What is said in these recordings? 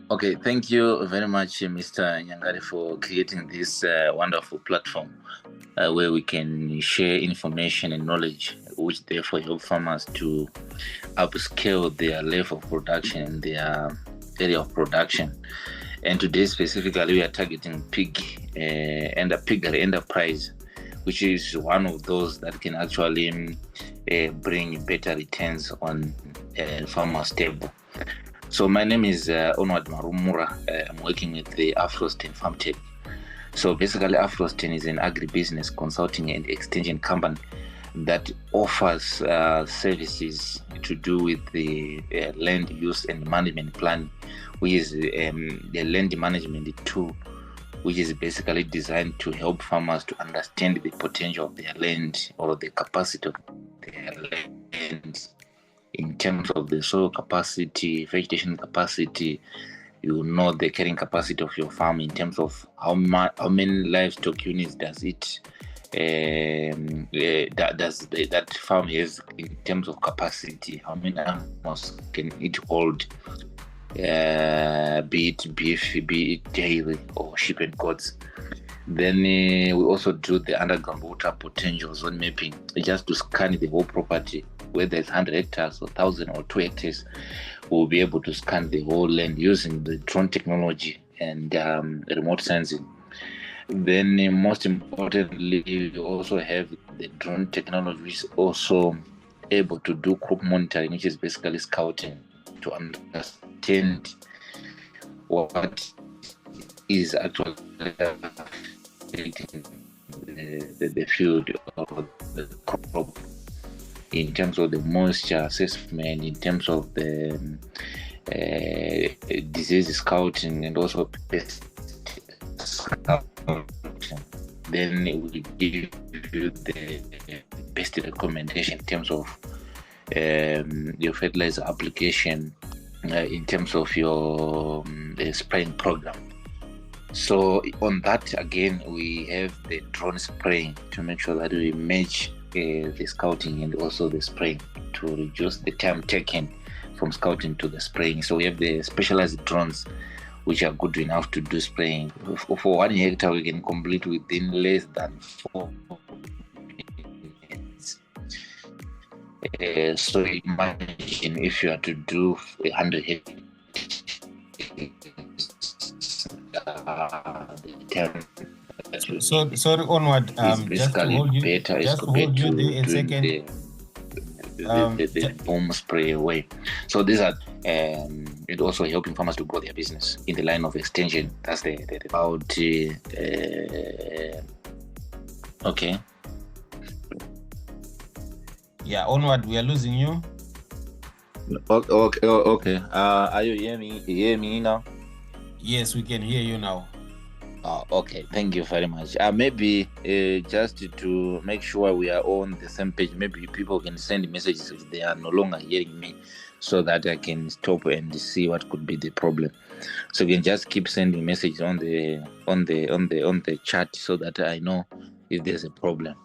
Okay, thank you very much, Mr. Nyangari, for creating this wonderful platform where we can share information and knowledge, which therefore help farmers to upscale their level of production and their area of production. And today specifically, we are targeting and a piggery enterprise, which is one of those that can actually bring better returns on farmers' table. So my name is Onward Marumura. I'm working with the Afrostain Farm Tech. So basically, Afrostain is an agribusiness consulting and extension company that offers services to do with the land use and management plan, which is the land management tool, which is basically designed to help farmers to understand the potential of their land or the capacity of their land in terms of the soil capacity, vegetation capacity, the carrying capacity of your farm in terms of how many livestock units does it that farm has in terms of capacity, how many animals can it hold, be it beef, be it dairy or sheep and goats. Then we also do the underground water potential zone mapping, just to scan the whole property, whether it's 100 hectares or 1,000 or 2 hectares. We'll be able to scan the whole land using the drone technology and remote sensing. Then most importantly, we also have the drone technology, which is also able to do crop monitoring, which is basically scouting to understand what is actually affecting the field or the crop, in terms of the moisture assessment, in terms of the disease scouting, and also pest scouting. Then we give you the best recommendation in terms of your fertilizer application, in terms of your spraying program. So on that, again, we have the drone spraying to make sure that we match the scouting and also the spraying to reduce the time taken from scouting to the spraying. So we have the specialized drones, which are good enough to do spraying. For 1 hectare, we can complete within less than 4 minutes. So imagine if you are to do 100 hectares, Sorry, Onward. Just to hold you there a second. The boom spray away. So these are it also helping farmers to grow their business in the line of extension. That's the about okay. Yeah, Onward, we are losing you. Okay. Are you hear me now? Yes, we can hear you now. Okay, thank you very much. Maybe just to make sure we are on the same page, maybe people can send messages if they are no longer hearing me, so that I can stop and see what could be the problem. So you can just keep sending messages on the chat, so that I know if there's a problem.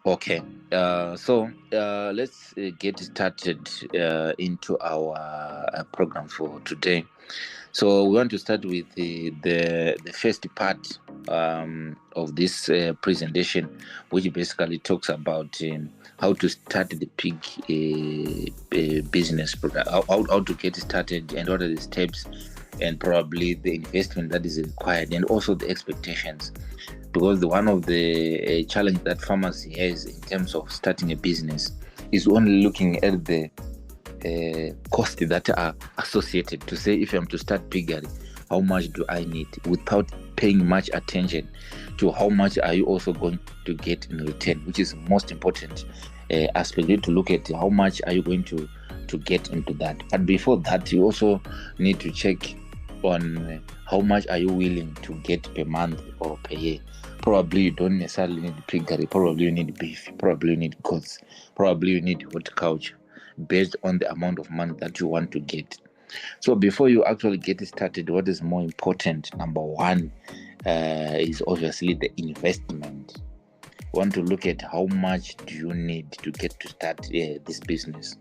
Okay, so let's get started into our program for today. So we want to start with the first part of this presentation, which basically talks about how to start the pig business, how to get started, and what are the steps, and probably the investment that is required, and also the expectations. Because one of the challenge that farmers has in terms of starting a business is only looking at the costs that are associated, to say, if I'm to start piggery, how much do I need, without paying much attention to how much are you also going to get in return, which is most important aspect. You need to look at how much are you going to get into that. But before that, you also need to check on how much are you willing to get per month or per year. Probably you don't necessarily need piggery, probably you need beef, probably you need goats, probably you need horticulture, based on the amount of money that you want to get. So before you actually get started, what is more important, number one, is obviously the investment. You want to look at how much do you need to get to start this business.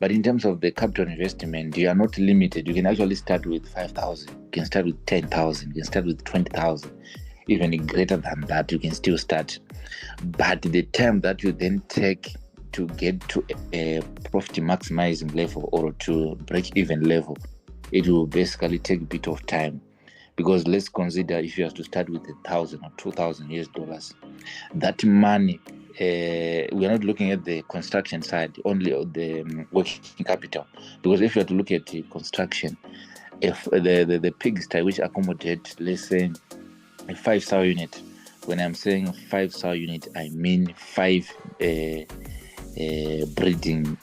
But in terms of the capital investment, you are not limited. You can actually start with 5,000. You can start with 10,000. You can start with 20,000. Even greater than that, you can still start. But the time that you then take to get to a profit maximizing level or to break even level, it will basically take a bit of time. Because let's consider if you have to start with $1,000 or $2,000, that money, we are not looking at the construction side, only the working capital. Because if you have to look at the construction, if the pigsty which accommodate, let's say, a 5 sow unit, when I'm saying 5 sow unit, I mean 5 breeding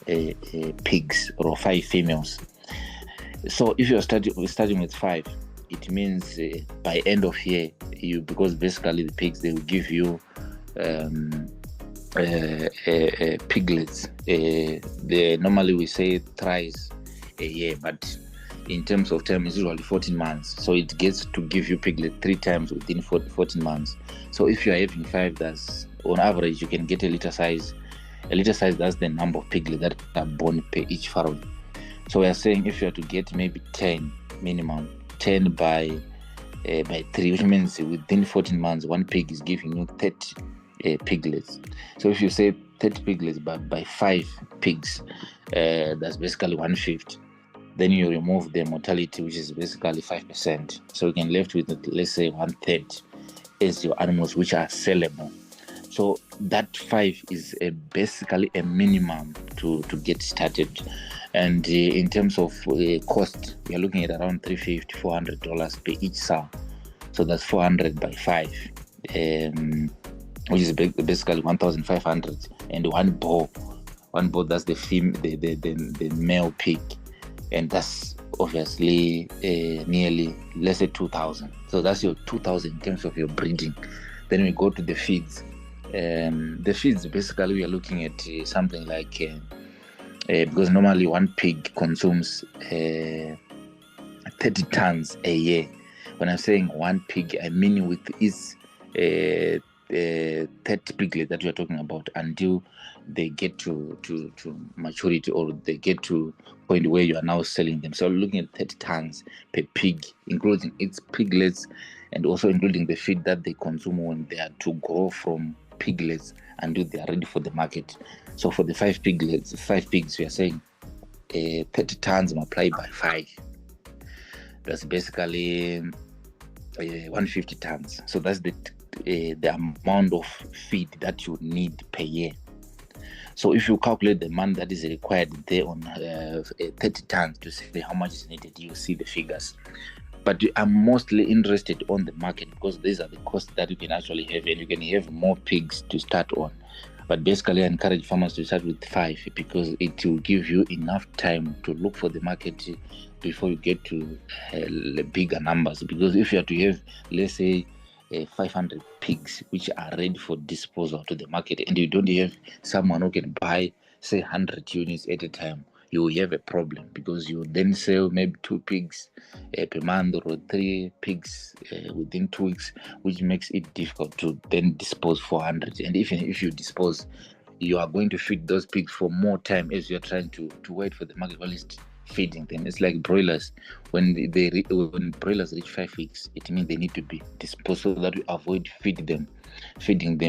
pigs or 5 females. So if you're starting with 5, it means by end of year, because basically the pigs, they will give you piglets. Normally we say thrice a year, but in terms of time, it's usually 14 months. So it gets to give you piglet 3 times within 14 months. So if you are having 5, that's on average, you can get a litter size. A litter size, that's the number of piglets that are born per each farrow. So we are saying if you are to get maybe 10 minimum, 10 by 3, which means within 14 months, one pig is giving you 30 piglets. So if you say 30 piglets but by 5 pigs, that's basically 1/5. Then you remove the mortality, which is basically 5%. So you can left with, let's say, 1/3 as your animals which are sellable. So that 5 is basically a minimum to get started. And in terms of cost, we are looking at around $350, $400 per each sow. So that's 400 by 5, which is basically 1,500. And one boar, that's the male pig, and that's obviously nearly, let's say, 2,000. So that's your 2,000 in terms of your breeding. Then we go to the feeds. The feeds, basically, we are looking at something like, because normally one pig consumes 30 tons a year. When I'm saying one pig, I mean with its 30 piglets that we are talking about until they get to maturity, or they get to point where you are now selling them. So looking at 30 tons per pig, including its piglets and also including the feed that they consume when they are to grow from piglets until they are ready for the market. So for the 5 pigs, we are saying 30 tons multiplied by 5. That's basically 150 tons. So that's the amount of feed that you need per year. So if you calculate the amount that is required there on 30 tons to say how much is needed, you see the figures. But I'm mostly interested on the market because these are the costs that you can actually have, and you can have more pigs to start on. But basically, I encourage farmers to start with 5 because it will give you enough time to look for the market before you get to bigger numbers. Because if you have to have, let's say, 500 pigs which are ready for disposal to the market, and you don't have someone who can buy, say, 100 units at a time, you will have a problem because you then sell maybe 2 pigs per month or 3 pigs within 2 weeks, which makes it difficult to then dispose 400. And even if you dispose, you are going to feed those pigs for more time as you're trying to wait for the market while it's feeding them. It's like broilers. When broilers reach 5 weeks, it means they need to be disposed so that we avoid feeding them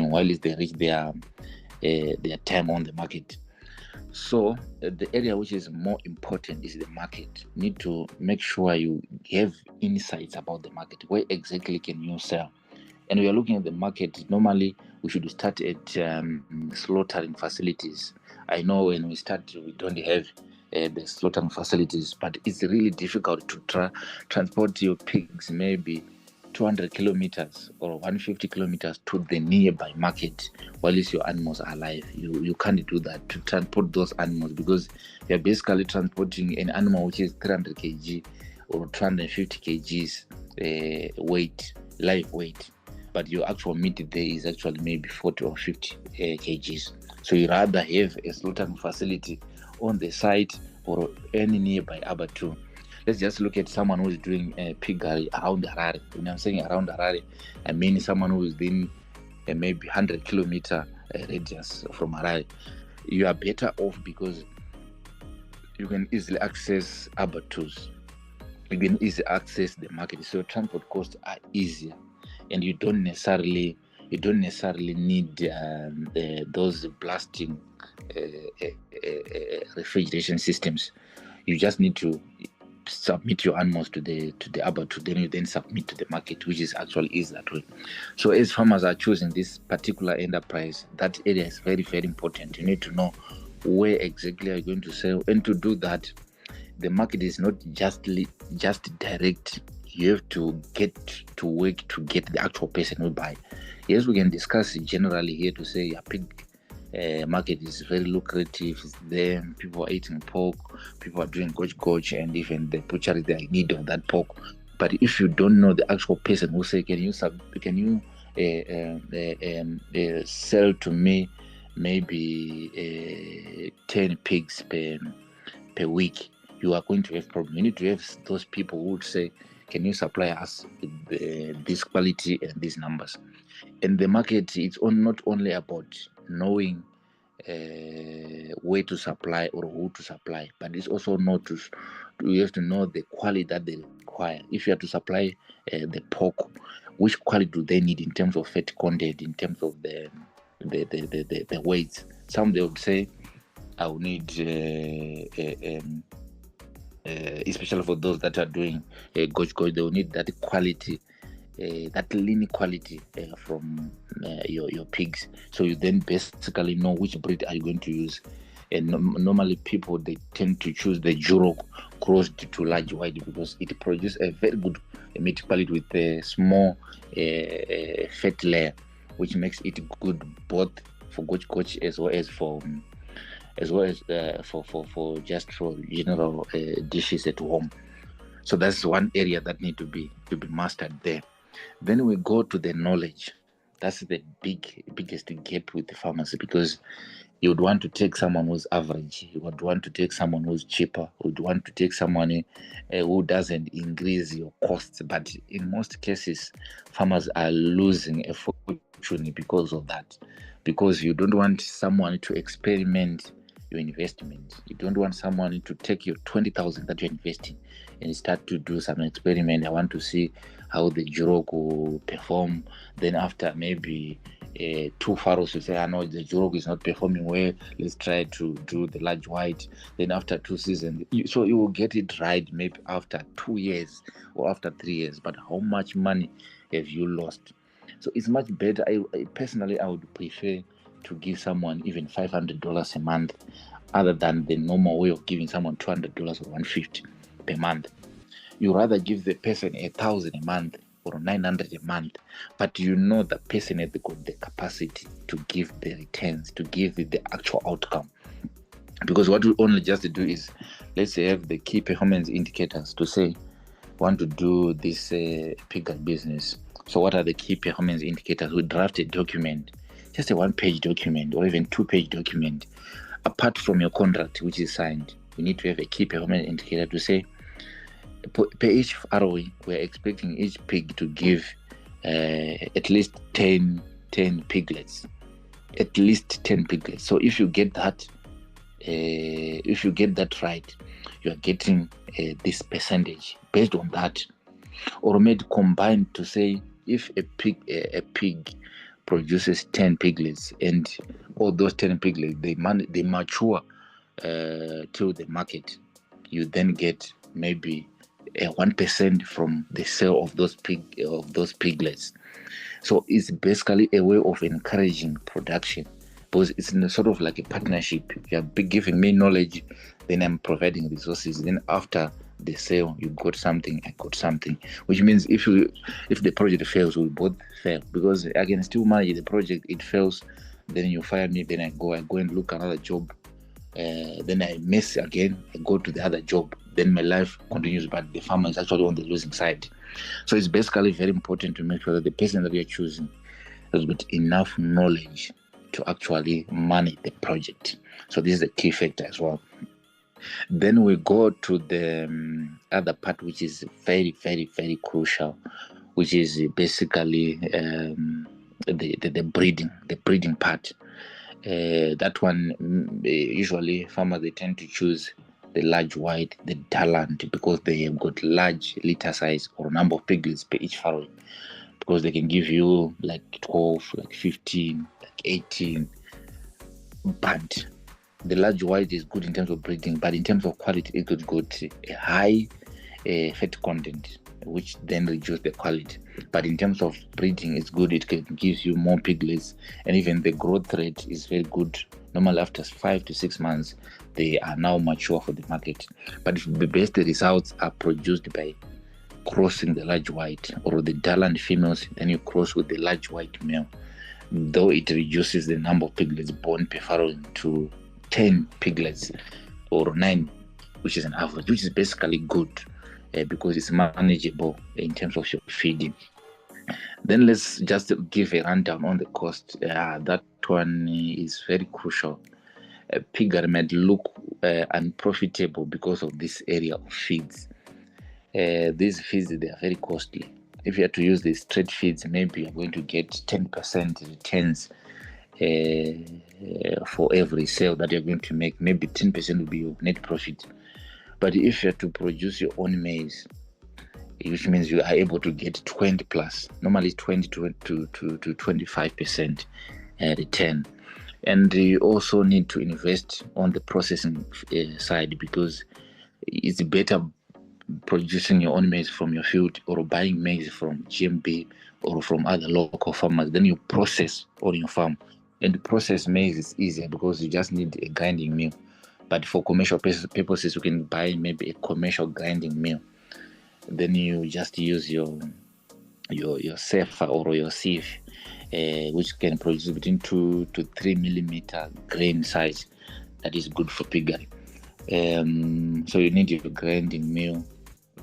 while they reach their time on the market. So the area which is more important is the market. You need to make sure you have insights about the market. Where exactly can you sell? And we are looking at the market. Normally, we should start at slaughtering facilities. I know when we start, we don't have the slaughtering facilities, but it's really difficult to transport your pigs maybe 200 kilometers or 150 kilometers to the nearby market while your animals are alive. You can't do that to transport those animals because you're basically transporting an animal which is 300 kg or 250 kgs live weight, but your actual meat there is actually maybe 40 or 50 kgs. So you rather have a slaughtering facility on the site or any nearby abattoir. Let's just look at someone who is doing piggery around Harare. When I'm saying around Harare, I mean someone who is within maybe 100 kilometer radius from Harare. You are better off because you can easily access abattoirs. You can easily access the market. So transport costs are easier, and you don't necessarily need those blasting refrigeration systems. You just need to submit your animals to the abattoir, then you then submit to the market, which is actually easy that way. So as farmers are choosing this particular enterprise, that area is very, very important. You need to know where exactly are you going to sell, and to do that, the market is not just direct. You have to get to work to get the actual person who buy. Yes, we can discuss generally here to say a pig market is very lucrative. It's there, people are eating pork, people are doing goch, and even the butchery, they are in need of that pork. But if you don't know the actual person who say, can you sell to me maybe 10 pigs per week, you are going to have problem. You need to have those people who would say, can you supply us this quality and these numbers? And the market, it's not only about knowing where to supply or who to supply, but it's also you have to know the quality that they require. If you have to supply the pork, which quality do they need in terms of fat content, in terms of the weight? Some they would say, I will need especially for those that are doing goch, they will need that quality, that lean quality from your pigs. So you then basically know which breed are you going to use. And normally people, they tend to choose the Jurok crossed to large white because it produces a very good meat quality with a small fat layer, which makes it good both for goch as well as for just for general dishes at home. So that's one area that need to be mastered there. Then we go to the knowledge. That's the biggest gap with the pharmacy, because you would want to take someone who's average, you would want to take someone who's cheaper, you would want to take someone who doesn't increase your costs. But in most cases, farmers are losing a fortune because of that, because you don't want someone to experiment your investment. You don't want someone to take your 20,000 that you're investing and start to do some experiment. I want to see how the Jurok will perform. Then after maybe 2 farrows, you say, I know the Jurok is not performing well, let's try to do the large white. Then after 2 seasons, so you will get it right maybe after 2 years or after 3 years. But how much money have you lost? So it's much better. I personally, I would prefer to give someone even $500 a month, other than the normal way of giving someone $200 or $150 per month. You rather give the person $1,000 a month or $900 a month, but you know the person has got the capacity to give the returns, to give the actual outcome. Because what we only just do is, let's say, have the key performance indicators to say, want to do this piggery business. So what are the key performance indicators? We draft a document, just a 1-page document or even 2-page document. Apart from your contract, which is signed, you need to have a key performance indicator to say, per each ROE, we're expecting each pig to give at least 10 piglets. At least 10 piglets. So if you get that, right, you are getting this percentage based on that. Or maybe combined to say, if a pig produces 10 piglets, and all those 10 piglets they mature to the market, you then get maybe 1% from the sale of those piglets. So it's basically a way of encouraging production, because it's sort of like a partnership. You are giving me knowledge, then I'm providing resources. Then after the sale, you got something, I got something. Which means if the project fails, we both fail, because I can still manage the project. It fails, then you fire me, then I go and look another job. Then I miss again, I go to the other job. Then my life continues, but the farmer is actually on the losing side. So it's basically very important to make sure that the person that you're choosing has got enough knowledge to actually manage the project. So this is a key factor as well. Then we go to the other part, which is very, very, very crucial, which is basically the breeding part. That one, usually farmers, they tend to choose the large white, the talent, because they have got large litter size or number of piglets per each farrow, because they can give you like 12, like 15, like 18. But the large white is good in terms of breeding, but in terms of quality, it could got a high fat content, which then reduce the quality. But in terms of breeding, it's good. It can gives you more piglets, and even the growth rate is very good. Normally, after 5 to 6 months, they are now mature for the market. But if the best results are produced by crossing the large white or the Daland females, then you cross with the large white male, though it reduces the number of piglets born per farrow to 10 piglets or 9, which is an average, which is basically good because it's manageable in terms of your feeding. Then let's just give a rundown on the cost. That one is very crucial. Piggery might look unprofitable because of this area of feeds. These feeds, they are very costly. If you have to use the straight feeds, maybe you're going to get 10% returns for every sale that you're going to make. Maybe 10% will be your net profit. But if you have to produce your own maize, which means you are able to get 20 plus, normally 20 to 25% return. And you also need to invest on the processing side, because it's better producing your own maize from your field or buying maize from GMB or from other local farmers. Then you process on your farm. And the process maize is easier because you just need a grinding mill. But for commercial purposes, you can buy maybe a commercial grinding mill. Then you just use your safer or your sieve, which can produce between 2 to 3 millimeter grain size. That is good for piggery. So you need your grinding mill.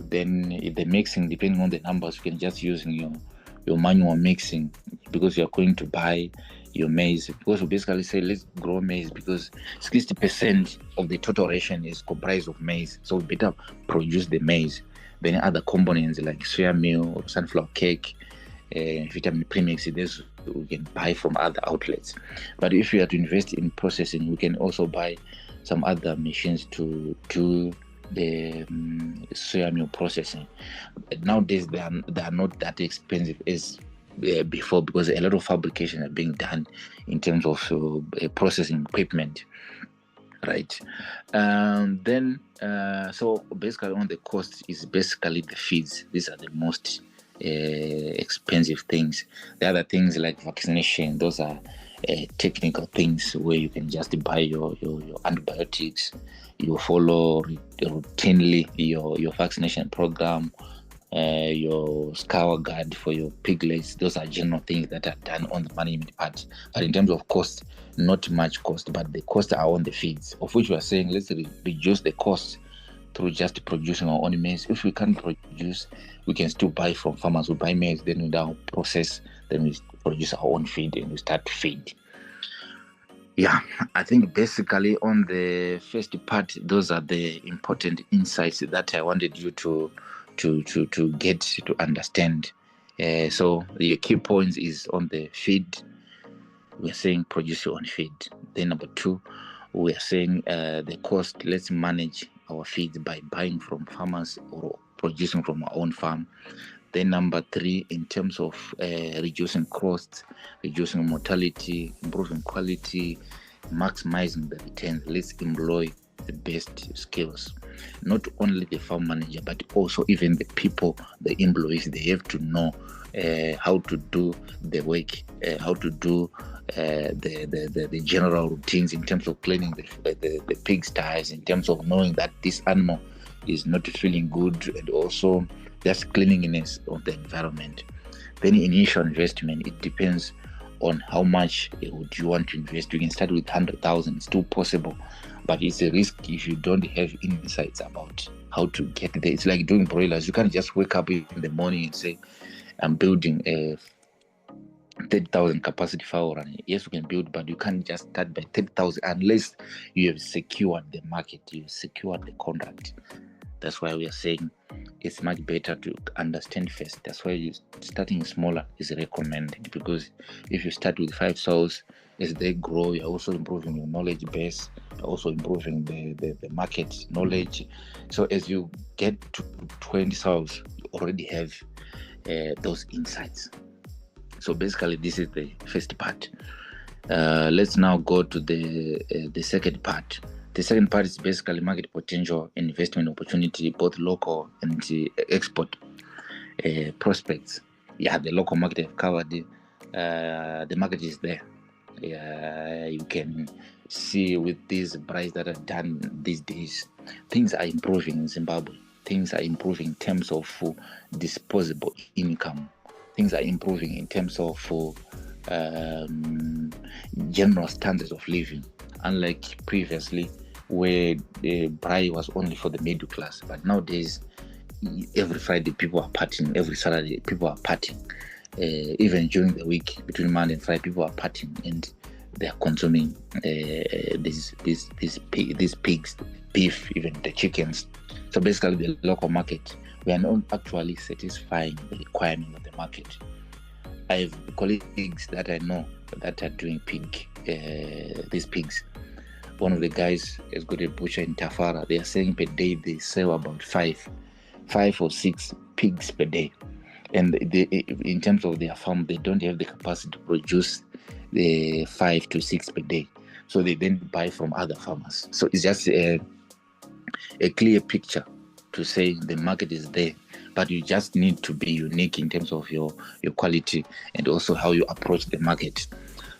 Then the mixing, depending on the numbers, you can just use your manual mixing, because you are going to buy your maize. Because we basically say let's grow maize because 60% of the total ration is comprised of maize. So we better produce the maize. Then other components like soya meal or sunflower cake, vitamin premix, this we can buy from other outlets. But if we are to invest in processing, we can also buy some other machines to do the soya meal processing. Nowadays they are not that expensive as before, because a lot of fabrication are being done in terms of processing equipment, right? Then so basically on the cost is basically the feeds. These are the most expensive things. The other things like vaccination, those are technical things where you can just buy your antibiotics. You follow routinely your vaccination program, your scour guard for your piglets. Those are general things that are done on the management part. But in terms of cost, not much cost, but the costs are on the feeds, of which we are saying let's reduce the cost through just producing our own maize. If we can't produce, we can still buy from farmers. We buy maize, then we now process, then we produce our own feed and we start to feed. Yeah, I think basically on the first part, those are the important insights that I wanted you to get to understand. So the key points is on the feed. We're saying produce your own feed. Then number 2, we're saying the cost. Let's manage our feed by buying from farmers or producing from our own farm. Then number 3, in terms of reducing costs, reducing mortality, improving quality, maximizing the returns, let's employ the best skills. Not only the farm manager, but also even the people, the employees, they have to know how to do the work, how to do the general routines in terms of cleaning the pigsties, in terms of knowing that this animal is not feeling good, and also just cleanliness of the environment. Then initial investment, it depends on how much would you want to invest. You can start with 100,000, it's still possible, but it's a risk if you don't have insights about how to get there. It's like doing broilers. You can't just wake up in the morning and say, I'm building a 30,000 capacity farm. Yes, you can build, but you can't just start by 30,000 unless you have secured the market, you have secured the contract. That's why we are saying it's much better to understand first. That's why starting smaller is recommended, because if you start with 5 sows, as they grow, you're also improving your knowledge base also improving the market knowledge. So as you get to 20 sows, you already have those insights. So basically, this is the first part. Let's now go to the second part. The second part is basically market potential, investment opportunity, both local and export prospects. Yeah, the local market I've covered. The market is there. You can see with these prices that are done these days, things are improving in Zimbabwe. Things are improving in terms of disposable income. Things are improving in terms of general standards of living, unlike previously where the braai was only for the middle class. But nowadays, every Friday people are partying, every Saturday people are partying. Even during the week between Monday and Friday, people are partying and they are consuming these pigs, beef, even the chickens. So basically, the local market, we are not actually satisfying the requirement of the market. I have colleagues that I know that are doing these pigs. One of the guys has got a butcher in Tafara. They are saying per day they sell about five or six pigs per day. And in terms of their farm, they don't have the capacity to produce the 5 to 6 per day. So they then buy from other farmers. So it's just a clear picture to say the market is there, but you just need to be unique in terms of your quality and also how you approach the market.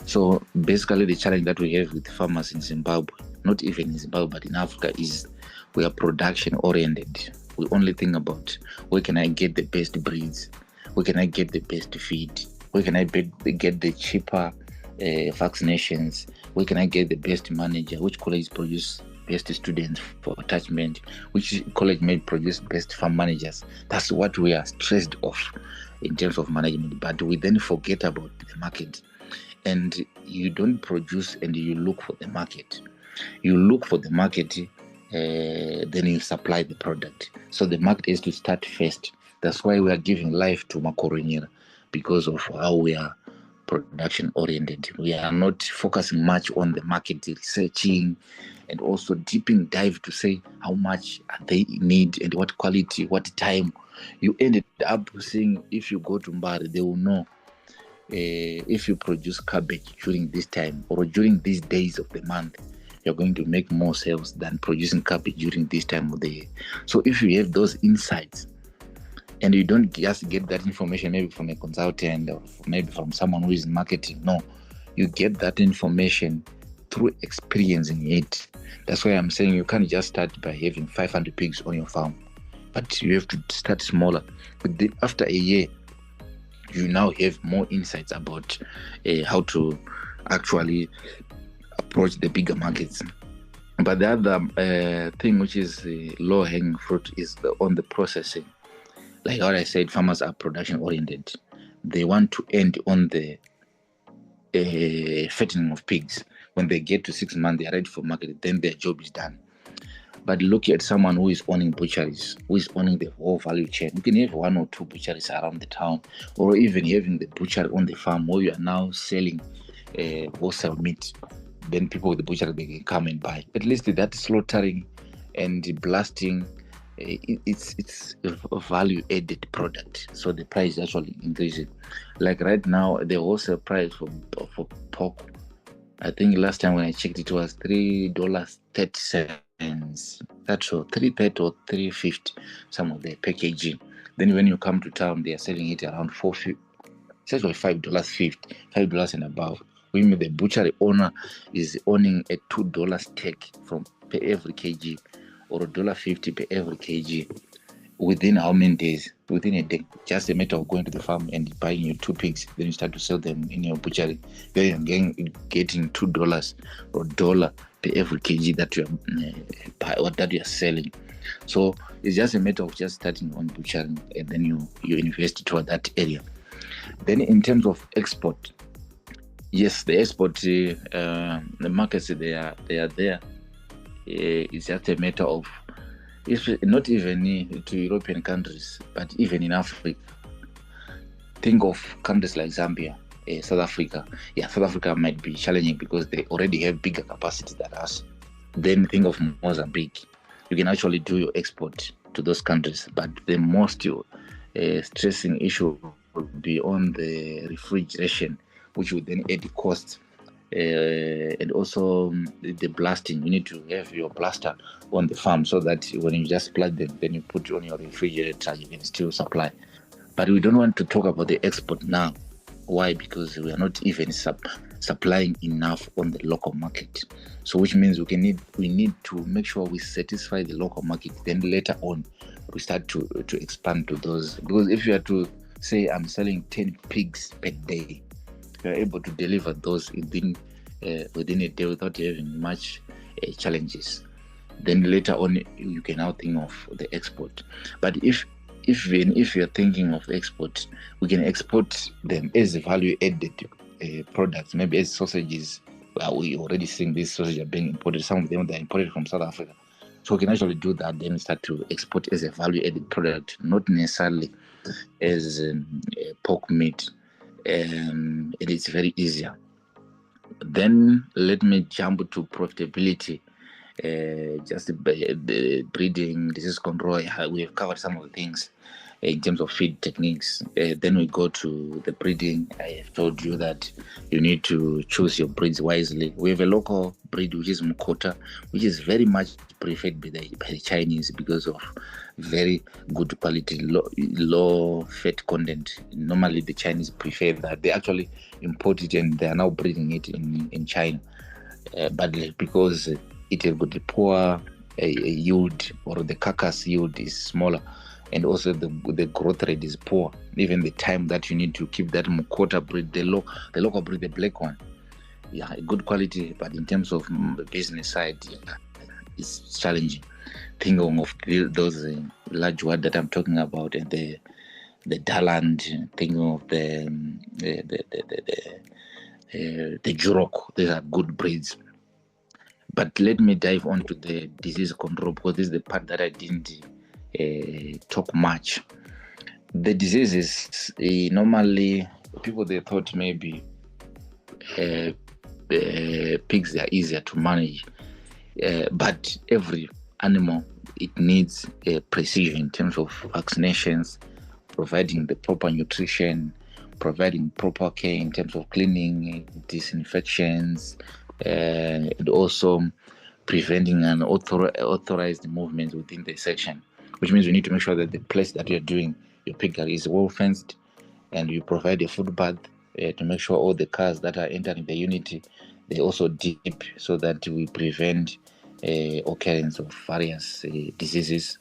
So basically the challenge that we have with farmers in Zimbabwe, not even in Zimbabwe, but in Africa, is we are production oriented. We only think about where can I get the best breeds, where can I get the best feed, where can I get the cheaper vaccinations, where can I get the best manager, which college produce best students for attachment, which college may produce best farm managers. That's what we are stressed off in terms of management. But we then forget about the market. And you don't produce and you look for the market. You look for the market, then you supply the product. So the market is to start first. That's why we are giving life to Makoronyera, because of how we are production oriented. We are not focusing much on the market, researching and also deeping dive to say how much they need and what quality, what time. You ended up saying if you go to Mbari, they will know if you produce cabbage during this time or during these days of the month, you're going to make more sales than producing cabbage during this time of the year. So if you have those insights and you don't just get that information maybe from a consultant or maybe from someone who is in marketing, no, you get that information through experiencing it. That's why I'm saying you can't just start by having 500 pigs on your farm, but you have to start smaller. But after a year, you now have more insights about how to actually approach the bigger markets. But the other thing which is low-hanging fruit is on the processing. Like what I said, farmers are production-oriented. They want to end on the fattening of pigs. When they get to 6 months, they are ready for market, then their job is done. But look at someone who is owning butcheries, who is owning the whole value chain. You can have 1 or 2 butcheries around the town, or even having the butcher on the farm where you are now selling wholesale meat. Then people with the butchery, they can come and buy. At least that slaughtering and blasting, it's a value-added product. So the price is actually increasing. Like right now, the wholesale price for pork, I think last time when I checked, it was $3.30. That's all, $3.30 or $3.50, some of the packaging. Then when you come to town, they are selling it around $4.50. It's actually $5.50, $5 and above. We mean the butchery owner is owning a $2 steak per every kg, or $1.50 per every kg. Within how many days? Within a day. Just a matter of going to the farm and buying your 2 pigs, then you start to sell them in your butchery. Then you're getting $2 or $1 per every kg that you are selling. So it's just a matter of just starting on butchery, and then you invest toward that area. Then in terms of export, yes, the export, the markets, they are there. It's just a matter of, if not even to European countries, but even in Africa. Think of countries like Zambia, South Africa. Yeah, South Africa might be challenging because they already have bigger capacity than us. Then think of Mozambique. You can actually do your export to those countries, but the most stressing issue will be on the refrigeration, which would then add cost. And also the blasting. You need to have your blaster on the farm so that when you just plug them, then you put on your refrigerator, you can still supply. But we don't want to talk about the export now. Why? Because we are not even supplying enough on the local market. So which means we need to make sure we satisfy the local market. Then later on, we start to expand to those. Because if you are to say I'm selling 10 pigs per day, you are able to deliver those within a day without having much challenges. Then later on, you can now think of the export. But if you're thinking of export, we can export them as value-added products, maybe as sausages. We already seeing these sausages are being imported. Some of them are imported from South Africa. So we can actually do that, then start to export as a value-added product, not necessarily as pork meat. It is very easier. Then let me jump to profitability. Just the breeding, disease control. We have covered some of the things in terms of feed techniques. Then we go to the breeding. I have told you that you need to choose your breeds wisely. We have a local breed which is Mukota, which is very much preferred by the Chinese because of very good quality, low fat content. Normally the Chinese prefer that. They actually import it and they are now breeding it in China. But because it has got a poor yield, or the carcass yield is smaller, and also the growth rate is poor. Even the time that you need to keep that Mukota breed, the local breed, the black one, good quality, but in terms of the business side, it's challenging. Thinking of those large ones that I'm talking about, and the Daland, thinking of the Jurok, these are good breeds. But let me dive on to the disease control, because this is the part that I didn't talk much. The diseases, normally people, they thought maybe pigs are easier to manage, but every animal, it needs precision in terms of vaccinations, providing the proper nutrition, providing proper care in terms of cleaning, disinfections, and also preventing unauthorized movements within the section, which means you need to make sure that the place that you're doing your piggery is well fenced, and you provide a footpath to make sure all the cars that are entering the unity, they also dip, so that we prevent occurrence of various diseases.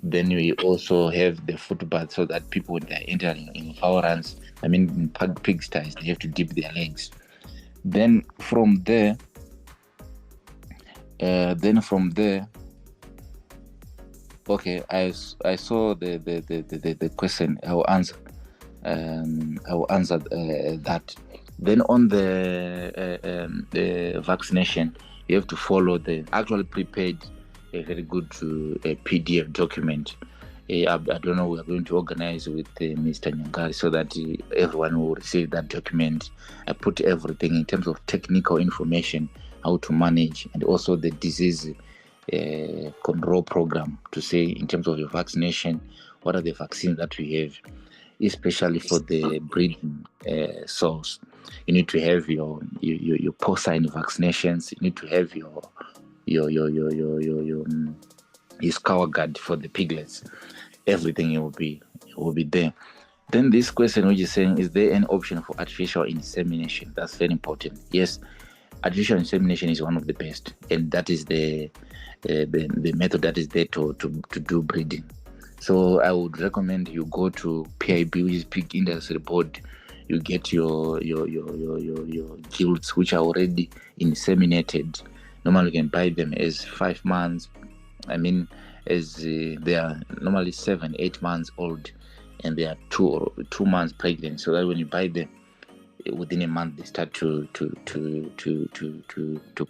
Then we also have the footpath, so that people, when they're entering in environs, in pigsties, they have to dip their legs. Then from there, okay, I saw the question. I will answer. That. Then on the vaccination, you have to follow the actually prepared a very good PDF document. I don't know, we are going to organize with Mr. Nyangari so that everyone will receive that document. I put everything in terms of technical information, how to manage, and also the disease control program, to say in terms of your vaccination, what are the vaccines that we have, especially for the breeding source. You need to have your porcine vaccinations. You need to have your scour guard for the piglets. Everything will be there. Then this question which is saying, is there an option for artificial insemination? That's very important. Yes, artificial insemination is one of the best, and that is the method that is there to do breeding. So I would recommend you go to PIB, which is Pig Industry Board. You get your gilts which are already inseminated. Normally you can buy them as 5 months. As they are normally 7-8 months old, and they are 2 months pregnant. So that when you buy them, within a month they start to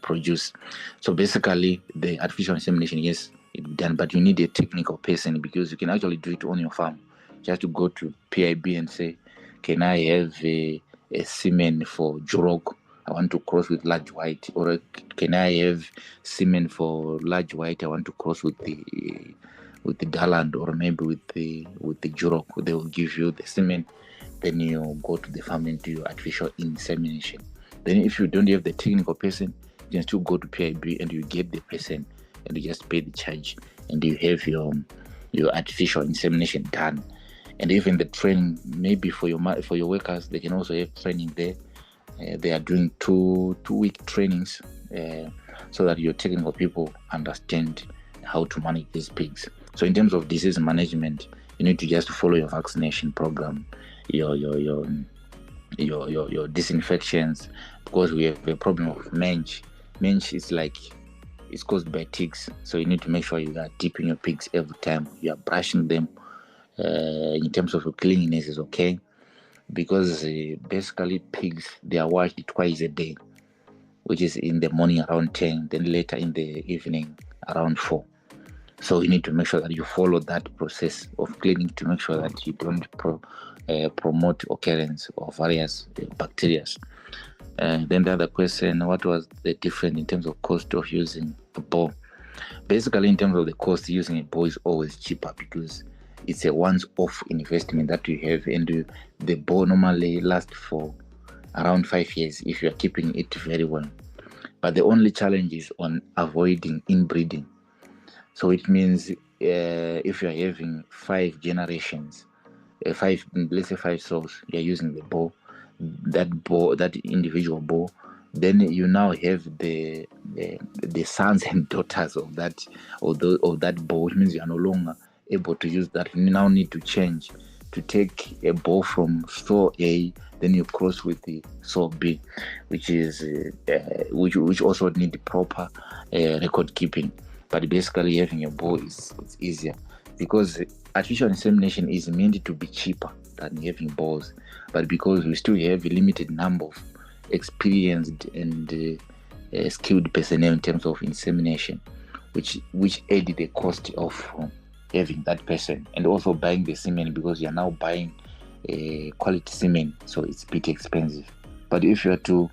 produce. So basically, the artificial insemination, yes, it's done, but you need a technical person, because you can actually do it on your farm. You have to go to PIB and say, can I have a semen for Jurok? I want to cross with large white, or can I have semen for large white? I want to cross with the Daland, or maybe with the Jurok. They will give you the semen. Then you go to the farm and do your artificial insemination. Then if you don't have the technical person, you can still go to PIB and you get the person and you just pay the charge and you have your artificial insemination done. And even the training, maybe for your workers, they can also have training there. They are doing two-week trainings so that your technical people understand how to manage these pigs. So in terms of disease management, you need to just follow your vaccination program, your disinfections, because we have a problem of mange. Mange is it's caused by ticks, so you need to make sure you are dipping your pigs every time. You are brushing them. In terms of cleanliness is okay, because basically pigs, they are washed twice a day, which is in the morning around 10, then later in the evening around 4. So you need to make sure that you follow that process of cleaning to make sure that you don't promote occurrence of various bacteria. Then the other question, what was the difference in terms of cost of using a bow? Basically, in terms of the cost, using a bow is always cheaper because it's a once-off investment that you have, and the bow normally lasts for around 5 years if you are keeping it very well. But the only challenge is on avoiding inbreeding. So it means if you are having 5 generations, let's say 5 souls, you are using the bow, that individual bow, then you now have the sons and daughters of that bow, which means you are no longer able to use that. You now need to change to take a bow from soul A, then you cross with the soul B, which is which also need proper record keeping. But basically having a bow is easier because artificial insemination is meant to be cheaper than having bows, but because we still have a limited number of experienced and skilled personnel in terms of insemination, which add the cost of having that person, and also buying the semen, because you are now buying quality semen, so it's a bit expensive. But if you are to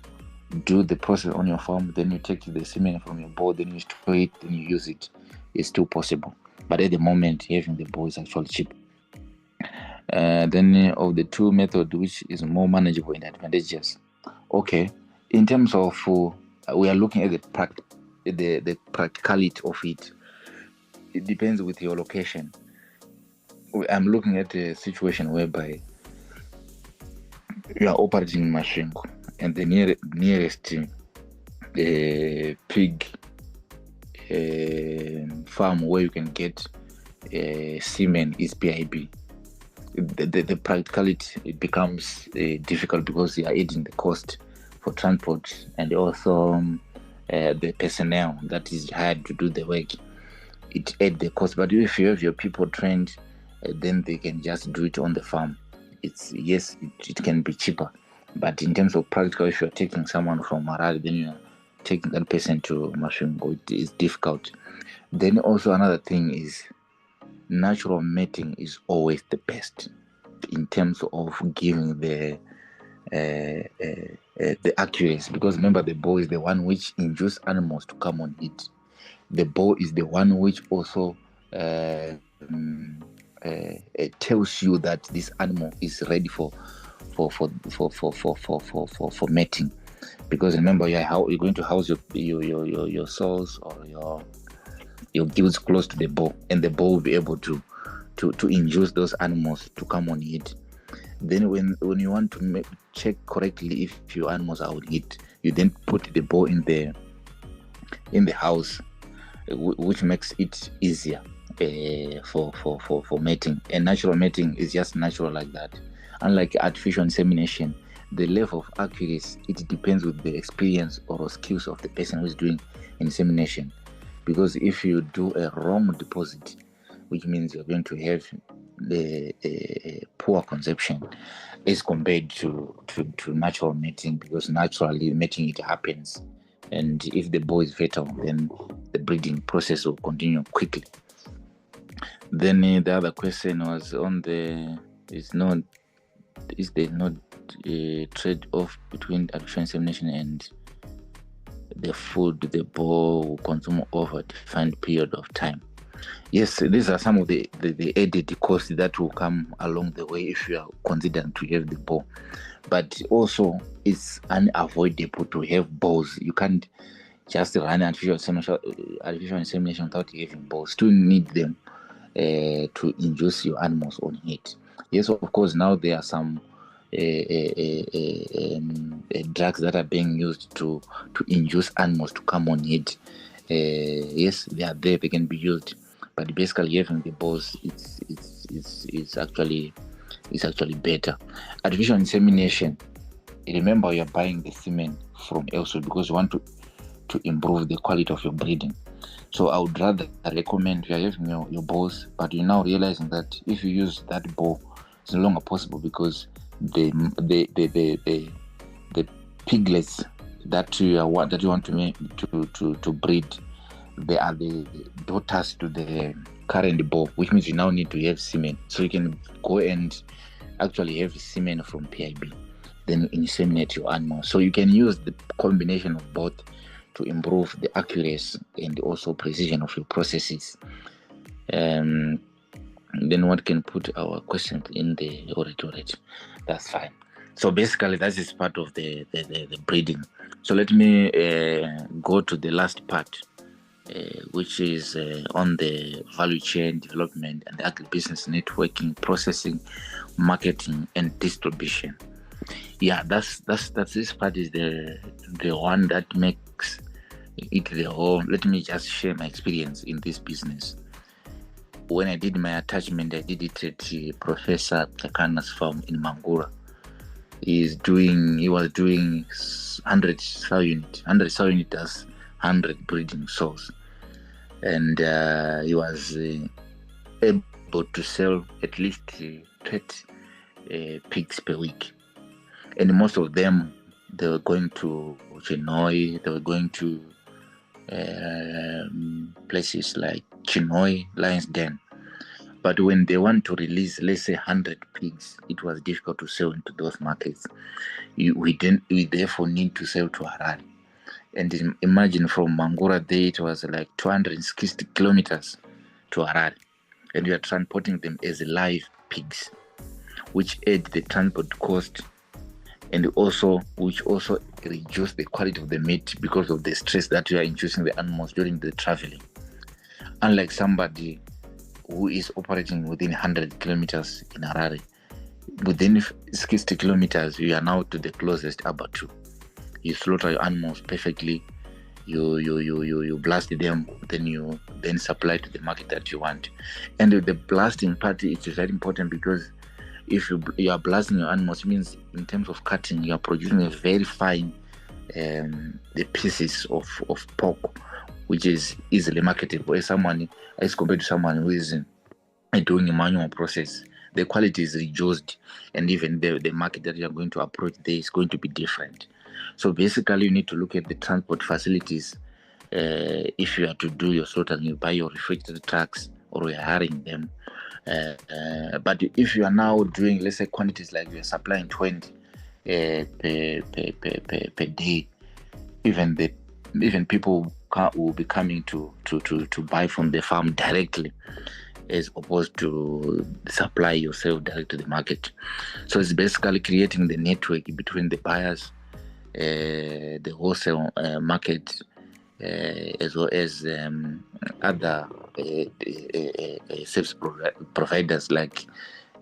do the process on your farm, then you take the semen from your bowl, then you store it, then you use it. It's still possible, but at the moment having the bowl is actually cheap. Then of the two methods, which is more manageable and advantageous? Okay, in terms of we are looking at the practicality of it. It depends with your location. I'm looking at a situation whereby you are operating in Mashingo, and the nearest pig farm where you can get semen is PIB. The practicality, it becomes difficult because you are adding the cost for transport and also the personnel that is hired to do the work. It adds the cost, but if you have your people trained, then they can just do it on the farm. It can be cheaper, but in terms of practical, if you're taking someone from Marari, then you're taking that person to Mashingo, it is difficult. Then also another thing is natural mating is always the best in terms of giving the accuracy, because remember, the bow is the one which induces animals to come on it. The bow is the one which also tells you that this animal is ready for mating. Because remember, you're going to house your sows or your gills close to the bow, and the bow will be able to induce those animals to come on it. Then when you want to check correctly if your animals are on it, you then put the bow in the house, which makes it easier for mating. And natural mating is just natural like that. Unlike artificial insemination, the level of accuracy, it depends with the experience or skills of the person who is doing insemination. Because if you do a wrong deposit, which means you're going to have the poor conception as compared to natural mating, because naturally mating, it happens, and if the bow is fertile, then the breeding process will continue quickly. Then the other question was on is there no trade-off between artificial insemination and the food the boar will consume over a defined period of time. Yes, these are some of the added costs that will come along the way if you are considering to have the boar. But also, it's unavoidable to have boars. You can't just run artificial insemination without having boars. Still need them to induce your animals on it. Yes, of course, now there are some drugs that are being used to induce animals to come on it. Yes, they are there, they can be used, but basically having the boars, it's actually better. Artificial insemination, remember, you're buying the semen from elsewhere because you want to improve the quality of your breeding. So I would rather recommend you are having your boars, but you're now realizing that if you use that boar, it's no longer possible because the piglets that you want to make to breed, they are the daughters to the current boar, which means you now need to have semen. So you can go and actually have semen from PIB, then inseminate your animal. So you can use the combination of both to improve the accuracy and also precision of your processes. Then one can put our question in the already. That's fine. So basically, that is part of the breeding. So let me go to the last part, which is on the value chain development and the agribusiness networking, processing, marketing, and distribution. Yeah, that's this part is the one that makes it the whole. Let me just share my experience in this business. When I did my attachment, I did it at Professor Kakana's farm in Mangura. He was doing 100 sow units as 100 breeding sows, and he was able to sell at least 30 pigs per week. And most of them, they were going to Chinoi, they were going to places like Chinoi, Lion's Den. But when they want to release, let's say 100 pigs, it was difficult to sell into those markets. We therefore need to sell to Harare. And imagine from Mangura there, it was like 260 kilometers to Harare. And we are transporting them as live pigs, which add the transport cost, and which also reduce the quality of the meat because of the stress that you are inducing the animals during the traveling. Unlike somebody who is operating within 100 kilometers in Harare, within 60 kilometers, you are now to the closest abattoir. You slaughter your animals perfectly, you blast them, then supply to the market that you want. And the blasting part is very important because if you are blasting your animals, it means in terms of cutting, you are producing a very fine the pieces of pork, which is easily marketable as compared to someone who is doing a manual process. The quality is reduced, and even the market that you are going to approach there is going to be different. So basically, you need to look at the transport facilities. If you are to do your slaughtering, you buy your refrigerated trucks or you are hiring them. But if you are now doing, let's say, quantities like you are supplying 20 per day, even people will be coming to buy from the farm directly, as opposed to supply yourself direct to the market. So it's basically creating the network between the buyers, the wholesale market, as well as other service providers like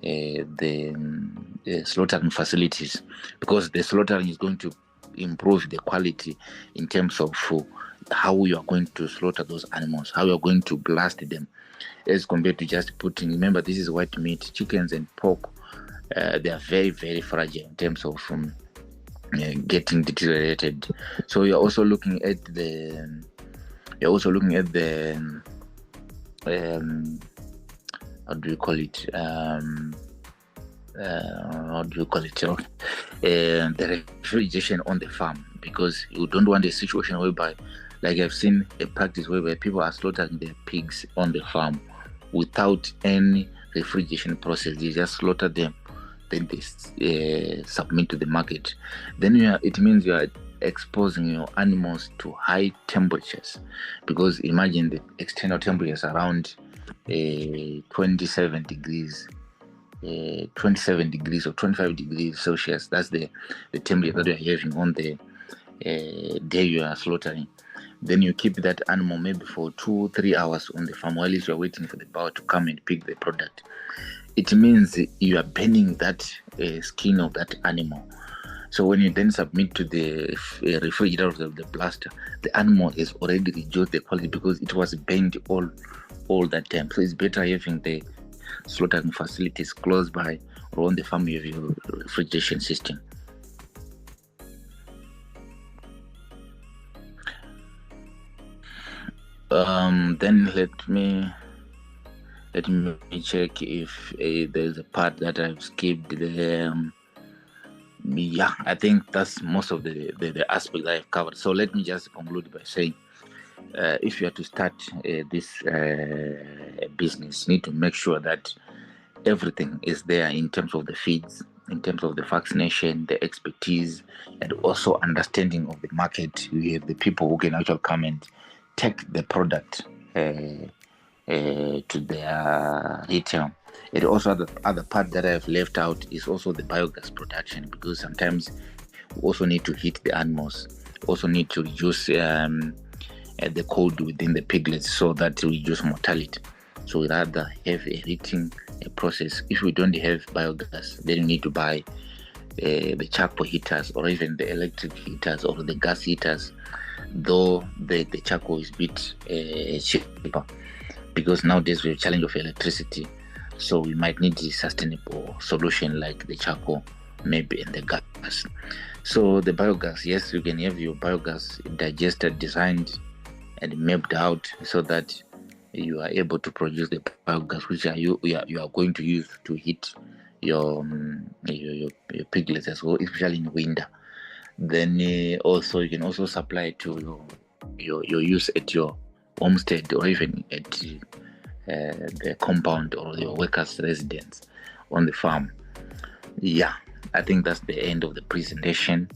the slaughtering facilities, because the slaughtering is going to improve the quality in terms of how you are going to slaughter those animals, how you are going to blast them, as compared to just putting. Remember, this is white meat. Chickens and pork, they are very, very fragile in terms of getting deteriorated. So you're also looking at the how do you call it? The refrigeration on the farm, because you don't want a situation whereby, like I've seen a practice whereby people are slaughtering their pigs on the farm without any refrigeration process. They just slaughter them, then they submit to the market. Then it means you are exposing your animals to high temperatures, because imagine the external temperatures around 27 degrees. 27 degrees or 25 degrees Celsius. That's the temperature that you are having on the day you are slaughtering. Then you keep that animal maybe for 2-3 hours on the farm while you are waiting for the buyer to come and pick the product. It means you are burning that skin of that animal. So when you then submit to the refrigerator of the blaster, the animal is already reduced the quality because it was burnt all that time. So it's better having the slaughtering facilities close by or on the farm you have your refrigeration system. Then let me check if there's a part that I've skipped there. Yeah, I think that's most of the aspects I've covered. So let me just conclude by saying, if you are to start this business, you need to make sure that everything is there in terms of the feeds, in terms of the vaccination, the expertise, and also understanding of the market. You have the people who can actually come and take the product to their retail. And also the other part that I've left out is also the biogas production, because sometimes we also need to heat the animals, also need to reduce the cold within the piglets so that we reduce mortality. So we rather have a heating process. If we don't have biogas, then you need to buy the charcoal heaters or even the electric heaters or the gas heaters, though the charcoal is a bit cheaper, because nowadays we have a challenge of electricity. So we might need a sustainable solution like the charcoal, maybe, and the gas. So the biogas, yes, you can have your biogas digested, designed, and mapped out so that you are able to produce the biogas which you are going to use to heat your piglets as well, especially in winter. Then also you can also supply to your use at your homestead or even at the compound or your workers' residence on the farm. Yeah, I think that's the end of the presentation.